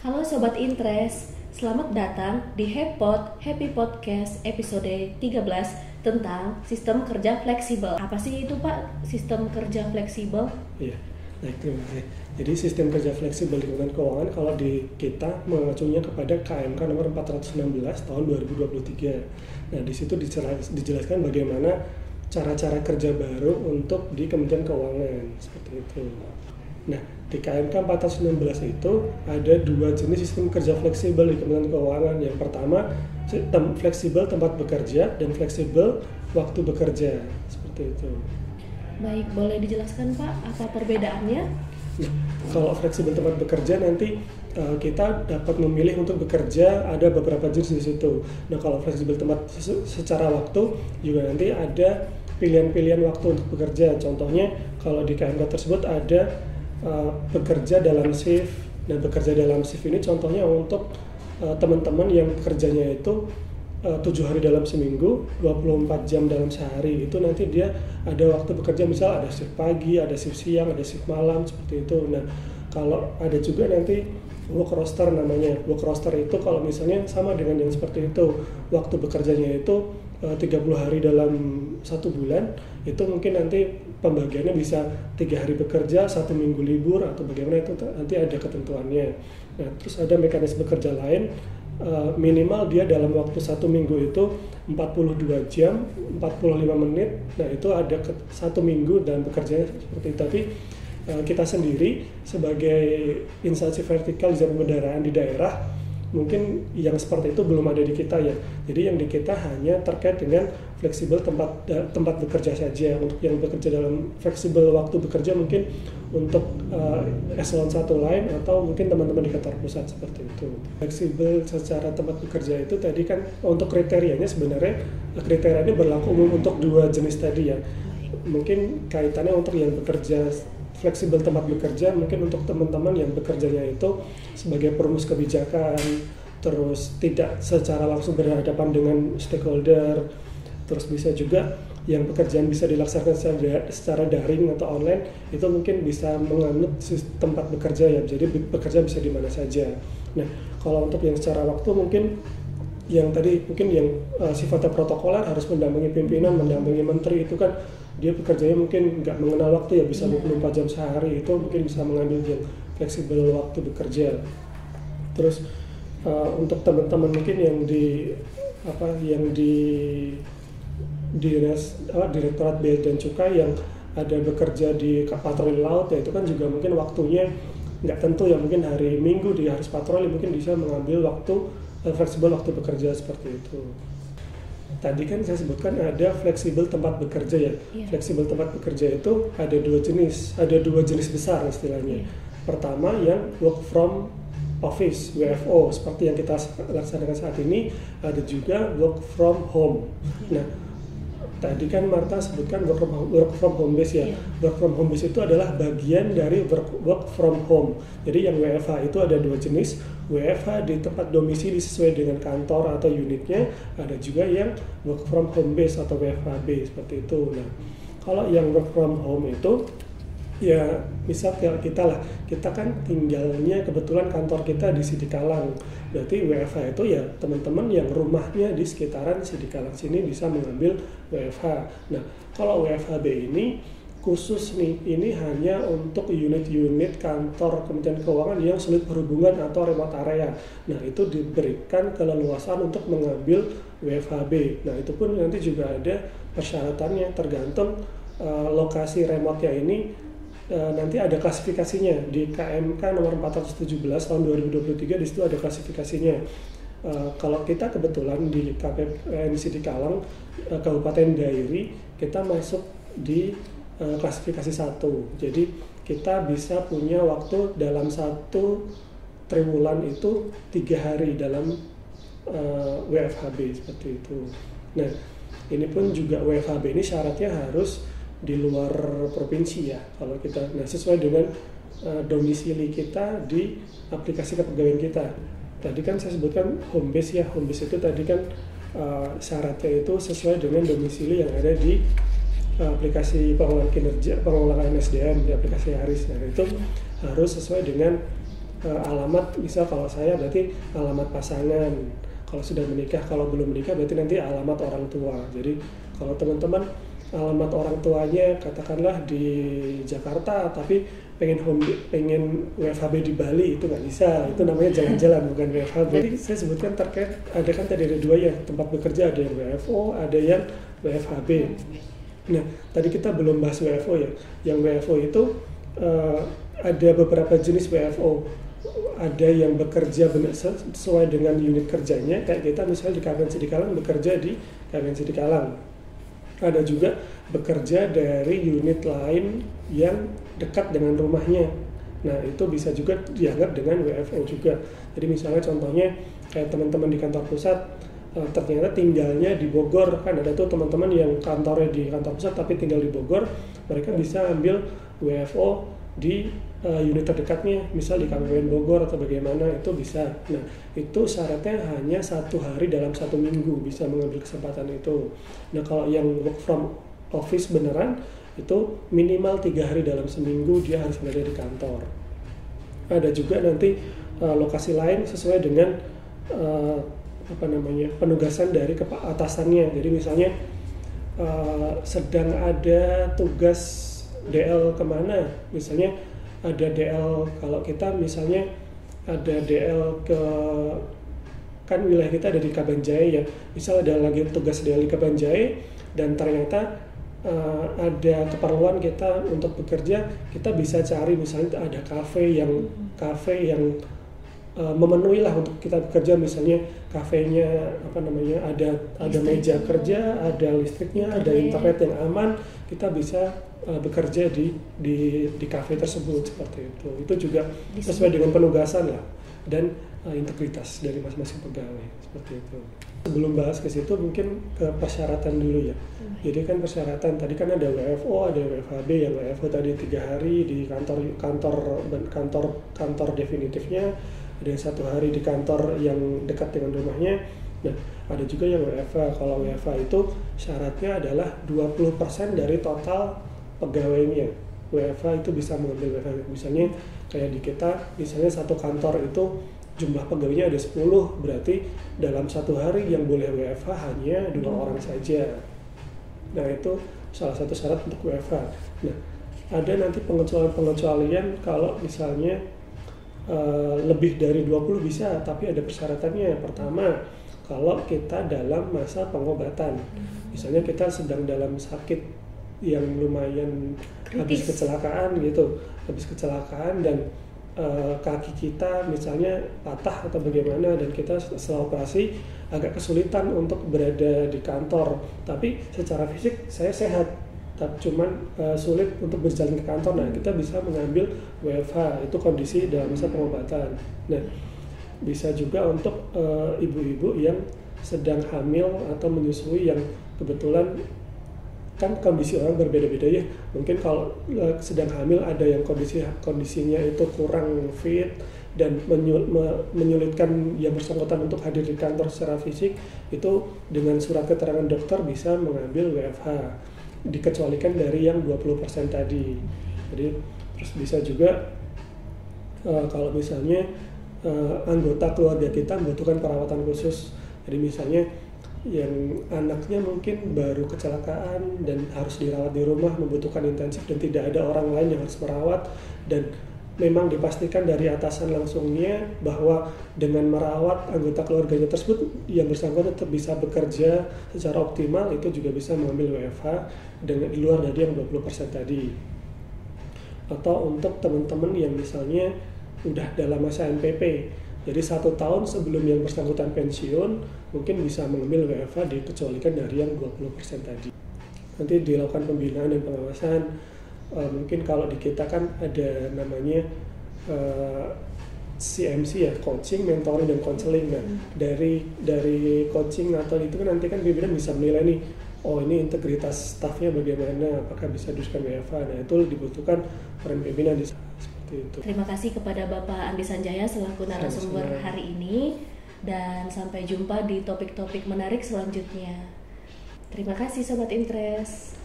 Halo Sobat Interest, selamat datang di Happy Podcast episode 13 tentang sistem kerja fleksibel. Apa sih itu Pak, sistem kerja fleksibel? Iya, baik, terima kasih. Jadi sistem kerja fleksibel di Kementerian Keuangan kalau di kita mengacunya kepada KMK nomor 416 tahun 2023. Nah, di situ dijelaskan bagaimana cara-cara kerja baru untuk di Kementerian Keuangan, seperti itu. Nah, di KMK 416 itu ada dua jenis sistem kerja fleksibel di Kementerian Keuangan. Yang pertama, fleksibel tempat bekerja dan fleksibel waktu bekerja, seperti itu. Baik, boleh dijelaskan Pak apa perbedaannya? Nah, kalau fleksibel tempat bekerja nanti kita dapat memilih untuk bekerja, ada beberapa jenis di situ. Nah, kalau fleksibel tempat secara waktu juga nanti ada pilihan-pilihan waktu untuk bekerja. Contohnya kalau di KMK tersebut ada bekerja dalam shift. Dan bekerja dalam shift ini contohnya untuk teman-teman yang bekerjanya itu 7 hari dalam seminggu, 24 jam dalam sehari. Itu nanti dia ada waktu bekerja, misal ada shift pagi, ada shift siang, ada shift malam, seperti itu. Nah, kalau ada juga nanti work roster namanya. Work roster itu kalau misalnya sama dengan yang seperti itu, waktu bekerjanya itu 30 hari dalam 1 bulan, itu mungkin nanti pembagiannya bisa 3 hari bekerja, 1 minggu libur, atau bagaimana, itu nanti ada ketentuannya. Nah, terus ada mekanisme kerja lain, minimal dia dalam waktu 1 minggu itu 42 jam, 45 menit, nah itu ada 1 minggu dan bekerjanya seperti itu. Tapi kita sendiri sebagai instansi vertikal jasa pemeliharaan di daerah, mungkin yang seperti itu belum ada di kita ya. Jadi yang di kita hanya terkait dengan fleksibel tempat bekerja saja. Untuk yang bekerja dalam fleksibel waktu bekerja mungkin untuk eselon 1 lain atau mungkin teman-teman di kantor pusat, seperti itu. Fleksibel secara tempat bekerja itu tadi kan untuk kriterianya, sebenarnya kriterianya berlaku umum untuk dua jenis tadi ya. Mungkin kaitannya untuk yang bekerja fleksibel tempat bekerja, mungkin untuk teman-teman yang bekerjanya itu sebagai perumus kebijakan, terus tidak secara langsung berhadapan dengan stakeholder, terus bisa juga yang pekerjaan bisa dilaksanakan secara daring atau online, itu mungkin bisa menganut tempat bekerja ya, jadi bekerja bisa di mana saja. Nah, kalau untuk yang secara waktu mungkin yang tadi mungkin yang sifatnya protokoler, harus mendampingi pimpinan, mendampingi menteri, itu kan dia pekerjanya mungkin nggak mengenal waktu ya, bisa 24 jam sehari, itu mungkin bisa mengambil yang fleksibel waktu bekerja. Terus untuk teman-teman mungkin yang di Direktorat Bea dan Cukai yang ada bekerja di patroli laut ya, itu kan juga mungkin waktunya nggak tentu ya, mungkin hari Minggu dia harus patroli, mungkin bisa mengambil waktu fleksibel waktu bekerja, seperti itu. Tadi kan saya sebutkan ada fleksibel tempat bekerja ya. Yeah. Fleksibel tempat bekerja itu ada dua jenis besar istilahnya. Yeah. Pertama yang work from office, WFO, seperti yang kita laksanakan saat ini. Ada juga work from home. Yeah. Nah, tadi kan Marta sebutkan work from home base ya. Yeah. Work from home base itu adalah bagian dari work from home. Jadi yang WFH itu ada dua jenis. WFH di tempat domisili sesuai dengan kantor atau unitnya, ada juga yang work from home base atau WFHB, seperti itu. Nah, kalau yang work from home itu ya misal kita kan tinggalnya kebetulan kantor kita di Sidikalang, berarti WFH itu ya teman-teman yang rumahnya di sekitaran Sidikalang sini bisa mengambil WFH. Nah, kalau WFHB ini khusus nih, ini hanya untuk unit-unit kantor Kementerian Keuangan yang sulit berhubungan atau remote area. Nah, itu diberikan keleluasan untuk mengambil WFHB. Nah, itu pun nanti juga ada persyaratannya, tergantung lokasi remote-nya ini. Nanti ada klasifikasinya di KMK nomor 417 tahun 2023, di situ ada klasifikasinya. Kalau kita kebetulan di KPPN Sidikalang, Kabupaten Dairi, kita masuk di klasifikasi 1. Jadi kita bisa punya waktu dalam 1 triwulan itu 3 hari dalam WFHB, seperti itu. Nah, ini pun juga WFHB ini syaratnya harus di luar provinsi ya. Kalau kita sesuai dengan domisili kita di aplikasi kepegawaian kita. Tadi kan saya sebutkan home base ya. Home base itu tadi kan syaratnya itu sesuai dengan domisili yang ada di aplikasi pengelolaan SDM di aplikasi Haris. Nah, itu harus sesuai dengan alamat, misal kalau saya berarti alamat pasangan, kalau sudah menikah, kalau belum menikah berarti nanti alamat orang tua. Jadi kalau teman-teman alamat orang tuanya katakanlah di Jakarta tapi pengen WFHB di Bali, itu nggak bisa, itu namanya jalan-jalan bukan WFHB. Jadi saya sebutkan terkait, ada kan tadi ada dua ya, tempat bekerja, ada yang WFO, ada yang WFHB. Nah tadi kita belum bahas WFO ya, yang WFO itu ada beberapa jenis WFO. Ada yang bekerja sesuai dengan unit kerjanya, kayak kita misalnya di KPN Sidikalang bekerja di KPN Sidikalang. Ada juga bekerja dari unit lain yang dekat dengan rumahnya. Nah itu bisa juga dianggap dengan WFO juga. Jadi misalnya contohnya kayak teman-teman di kantor pusat ternyata tinggalnya di Bogor, kan ada tuh teman-teman yang kantornya di kantor pusat tapi tinggal di Bogor, mereka bisa ambil WFO di unit terdekatnya, misal di KPN Bogor atau bagaimana, itu bisa. Nah itu syaratnya hanya 1 hari dalam 1 minggu bisa mengambil kesempatan itu. Nah kalau yang work from office beneran itu minimal 3 hari dalam seminggu dia harus berada di kantor. Ada juga nanti lokasi lain sesuai dengan penugasan dari atasannya. Jadi misalnya sedang ada tugas DL kemana, misalnya ada DL, kalau kita misalnya ada DL ke, kan wilayah kita ada di Kabanjaya ya, misal ada lagi tugas DL di Kabanjaya dan ternyata ada keperluan kita untuk bekerja, kita bisa cari misalnya ada kafe yang memenuhi lah untuk kita bekerja, misalnya kafenya ada meja kerja, ada listriknya, ada internet yang aman, kita bisa bekerja di kafe tersebut seperti itu. Itu juga sesuai dengan penugasan lah dan integritas dari masing-masing pegawai seperti itu. Sebelum bahas ke situ mungkin ke persyaratan dulu ya. Jadi kan persyaratan tadi kan ada WFO, ada WFHB. Yang WFO tadi 3 hari di kantor definitifnya, ada yang 1 hari di kantor yang dekat dengan rumahnya. Nah, ada juga yang WFH. Kalau WFH itu syaratnya adalah 20% dari total pegawainya. WFH itu bisa mengambil WFH. Misalnya kayak di kita, misalnya satu kantor itu jumlah pegawainya ada 10, berarti dalam 1 hari yang boleh WFH hanya 2 orang saja. Nah itu salah satu syarat untuk WFH. Nah ada nanti pengecualian kalau misalnya lebih dari 20 bisa, tapi ada persyaratannya. Pertama, kalau kita dalam masa pengobatan, misalnya kita sedang dalam sakit yang lumayan habis kecelakaan dan kaki kita misalnya patah atau bagaimana, dan kita setelah operasi agak kesulitan untuk berada di kantor, tapi secara fisik saya sehat, tapi cuman sulit untuk berjalan ke kantor. Nah kita bisa mengambil WFH, itu kondisi dalam masa pengobatan. Nah bisa juga untuk ibu-ibu yang sedang hamil atau menyusui, yang kebetulan kan kondisi orang berbeda-beda ya. Mungkin kalau sedang hamil ada yang kondisinya itu kurang fit dan menyulitkan yang bersangkutan untuk hadir di kantor secara fisik, itu dengan surat keterangan dokter bisa mengambil WFH, dikecualikan dari yang 20% tadi. Jadi terus bisa juga kalau misalnya anggota keluarga kita membutuhkan perawatan khusus. Jadi misalnya yang anaknya mungkin baru kecelakaan dan harus dirawat di rumah, membutuhkan intensif dan tidak ada orang lain yang harus merawat, dan memang dipastikan dari atasan langsungnya bahwa dengan merawat anggota keluarganya tersebut yang bersangkutan tetap bisa bekerja secara optimal, itu juga bisa mengambil WFH dengan di luar dari yang 20% tadi. Atau untuk teman-teman yang misalnya udah dalam masa NPP, jadi 1 tahun sebelum yang bersangkutan pensiun, mungkin bisa mengambil WFH dikecualikan dari yang 20% tadi. Nanti dilakukan pembinaan dan pengawasan. Mungkin kalau di kita kan ada namanya CMC ya, coaching, mentoring, dan counseling. Nah, dari coaching atau itu kan nanti kan pimpinan bisa menilai nih, oh ini integritas stafnya bagaimana, apakah bisa diteruskan WFH. Nah itu dibutuhkan peran pimpinan di sana. Itu. Terima kasih kepada Bapak Andi Sanjaya selaku narasumber hari ini, dan sampai jumpa di topik-topik menarik selanjutnya. Terima kasih Sobat Interest.